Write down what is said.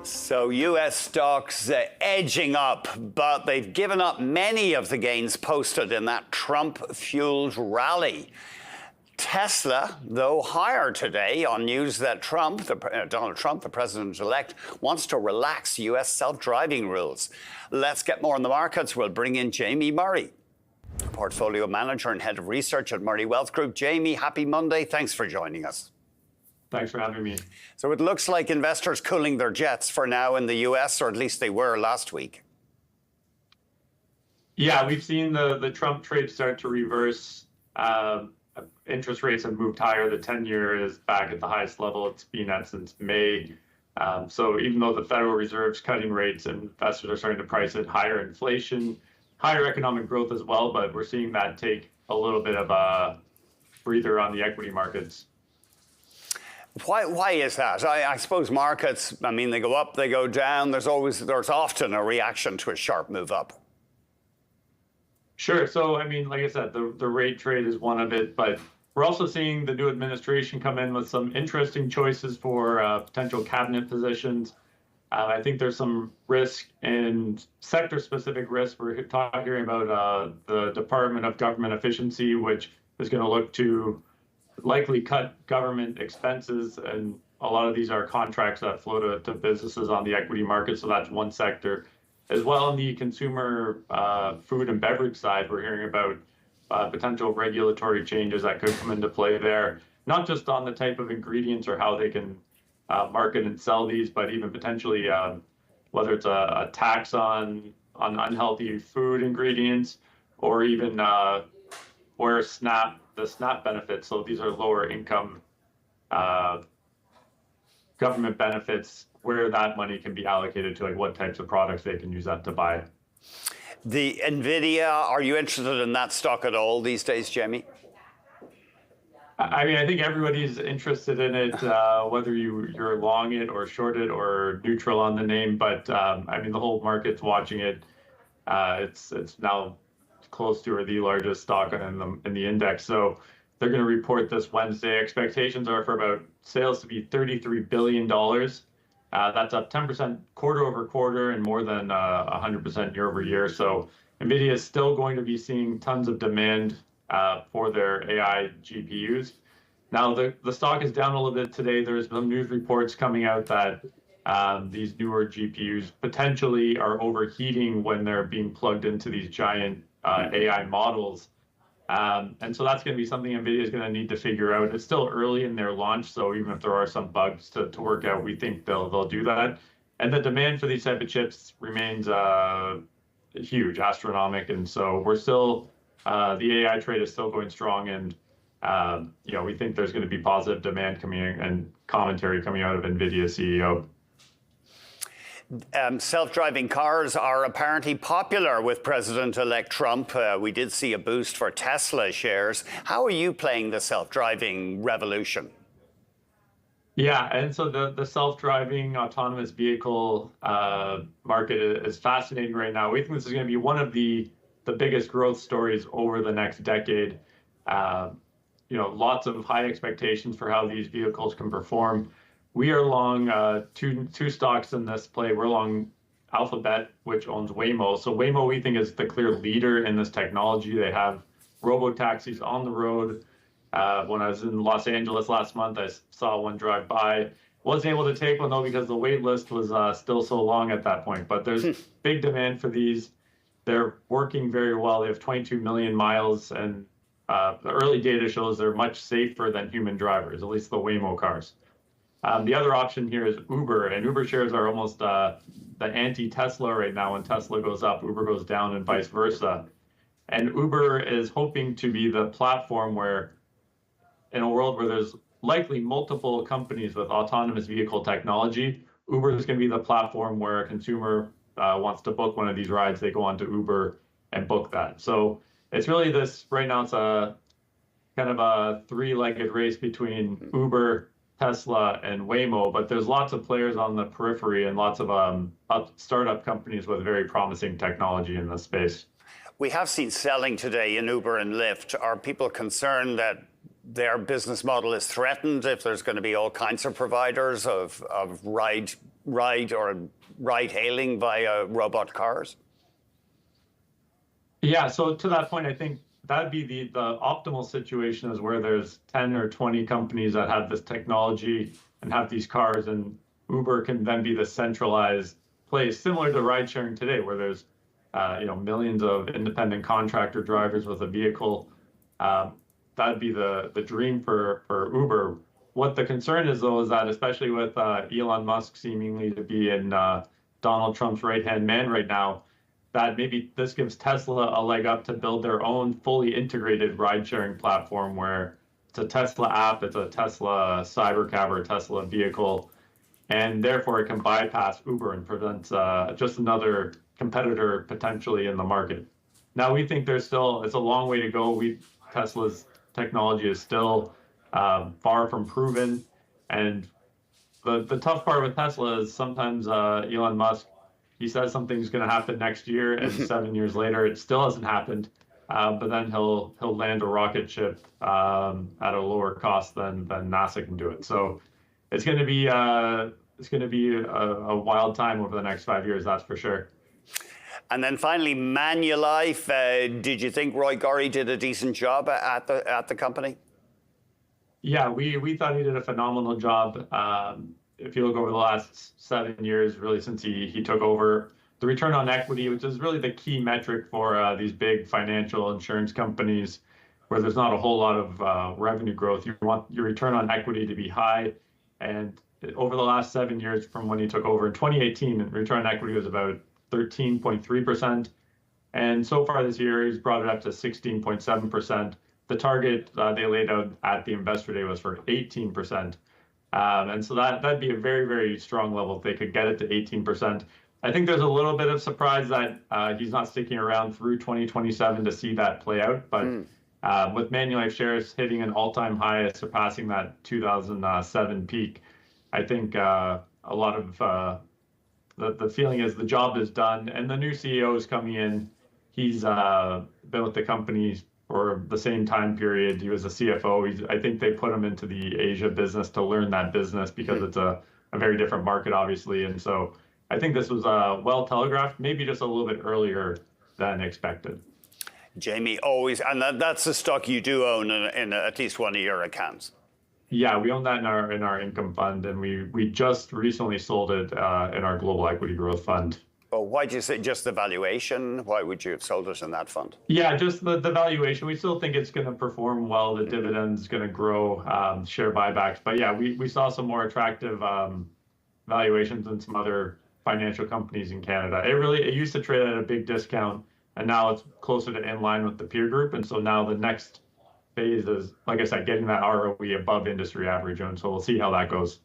So U.S. stocks edging up, but they've given up many of the gains posted in that Trump-fueled rally. Tesla, though, higher today on news that Donald Trump, the president-elect, wants to relax U.S. self-driving rules. Let's get more on the markets. We'll bring in Jamie Murray, portfolio manager and head of research at Murray Wealth Group. Jamie, happy Monday. Thanks for joining us. Thanks for having me. So it looks like investors cooling their jets for now in the U.S., or at least they were last week. Yeah, we've seen the Trump trade start to reverse. Interest rates have moved higher. The 10-year is back at the highest level it's been at since May. So even though the Federal Reserve's cutting rates, and investors are starting to price in higher inflation, higher economic growth as well, but we're seeing that take a little bit of a breather on the equity markets. Why is that? I suppose markets, I mean, they go up, they go down. There's often a reaction to a sharp move up. Sure. So, I mean, like I said, the rate trade is one of it, but we're also seeing the new administration come in with some interesting choices for potential cabinet positions. I think there's some risk and sector-specific risk. We're talking about the Department of Government Efficiency, which is going to look to likely cut government expenses, and a lot of these are contracts that flow to businesses on the equity market, so that's one sector. As well, on the consumer food and beverage side, we're hearing about potential regulatory changes that could come into play there, not just on the type of ingredients or how they can market and sell these, but even potentially whether it's a tax on unhealthy food ingredients, or even where the SNAP benefits. So these are lower income government benefits, where that money can be allocated to, like what types of products they can use that to buy. The Nvidia, are you interested in that stock at all these days, Jamie? I mean, I think everybody's interested in it, whether you're long it or short it or neutral on the name. But I mean, the whole market's watching it. It's now close to or the largest stock in the index. So they're going to report this Wednesday. Expectations are for about sales to be $33 billion. That's up 10% quarter over quarter and more than 100% year over year. So Nvidia is still going to be seeing tons of demand for their AI GPUs. Now, the stock is down a little bit today. There's some news reports coming out that these newer GPUs potentially are overheating when they're being plugged into these giant AI models. And so that's going to be something NVIDIA is going to need to figure out. It's still early in their launch, so even if there are some bugs to work out, we think they'll do that. And the demand for these type of chips remains huge, astronomical. And so we're still, the AI trade is still going strong, and we think there's going to be positive demand coming in and commentary coming out of NVIDIA CEO. Self-driving cars are apparently popular with President-elect Trump. We did see a boost for Tesla shares. How are you playing the self-driving revolution? Yeah, and so the self-driving autonomous vehicle market is fascinating right now. We think this is going to be one of the biggest growth stories over the next decade. Lots of high expectations for how these vehicles can perform. We are long two stocks in this play. We're long Alphabet, which owns Waymo. So Waymo, we think, is the clear leader in this technology. They have robo-taxis on the road. When I was in Los Angeles last month, I saw one drive by. Wasn't able to take one, though, because the wait list was still so long at that point. But there's big demand for these. They're working very well. They have 22 million miles, and the early data shows they're much safer than human drivers, at least the Waymo cars. The other option here is Uber, and Uber shares are almost the anti-Tesla right now. When Tesla goes up, Uber goes down, and vice versa. And Uber is hoping to be the platform where, in a world where there's likely multiple companies with autonomous vehicle technology, Uber is going to be the platform where a consumer wants to book one of these rides. They go onto Uber and book that. So it's really this, right now it's a kind of a three-legged race between Uber, Tesla, and Waymo, but there's lots of players on the periphery and lots of startup companies with very promising technology in this space. We have seen selling today in Uber and Lyft. Are people concerned that their business model is threatened if there's going to be all kinds of providers of ride ride or ride hailing via robot cars? Yeah, so to that point, I think that'd be the optimal situation is where there's 10 or 20 companies that have this technology and have these cars, and Uber can then be the centralized place, similar to ride sharing today, where there's millions of independent contractor drivers with a vehicle. That'd be the dream for Uber. What the concern is, though, is that especially with Elon Musk seemingly to be in Donald Trump's right-hand man right now, that maybe this gives Tesla a leg up to build their own fully integrated ride-sharing platform where it's a Tesla app, it's a Tesla Cybercab or a Tesla vehicle, and therefore it can bypass Uber and prevent just another competitor potentially in the market. Now, we think it's a long way to go. Tesla's technology is still far from proven, and the tough part with Tesla is sometimes Elon Musk, he says something's going to happen next year, and 7 years later, it still hasn't happened. But then he'll land a rocket ship at a lower cost than NASA can do it. So it's going to be a wild time over the next 5 years, that's for sure. And then finally, Manulife. Did you think Roy Gori did a decent job at the company? Yeah, we thought he did a phenomenal job. If you look over the last 7 years, really since he took over, the return on equity, which is really the key metric for these big financial insurance companies, where there's not a whole lot of revenue growth. You want your return on equity to be high. And over the last 7 years from when he took over in 2018, return on equity was about 13.3%. And so far this year, he's brought it up to 16.7%. The target they laid out at the Investor Day was for 18%. And so that'd be a very, very strong level if they could get it to 18%. I think there's a little bit of surprise that he's not sticking around through 2027 to see that play out. But with Manulife shares hitting an all-time high, surpassing that 2007 peak, I think a lot of the feeling is the job is done. And the new CEO is coming in. He's been with the company for the same time period. He was a CFO. I think they put him into the Asia business to learn that business because it's a very different market, obviously. And so I think this was well telegraphed, maybe just a little bit earlier than expected. Jamie, always, and that's the stock you do own in at least one of your accounts. Yeah, we own that in our income fund, and we just recently sold it in our global equity growth fund. Well, why do you say just the valuation? Why would you have sold it in that fund? Yeah, just the valuation. We still think it's going to perform well. The dividend's going to grow, share buybacks. But yeah, we saw some more attractive valuations in some other financial companies in Canada. It used to trade at a big discount, and now it's closer to in line with the peer group. And so now the next phase is, like I said, getting that ROE above industry average. And so we'll see how that goes.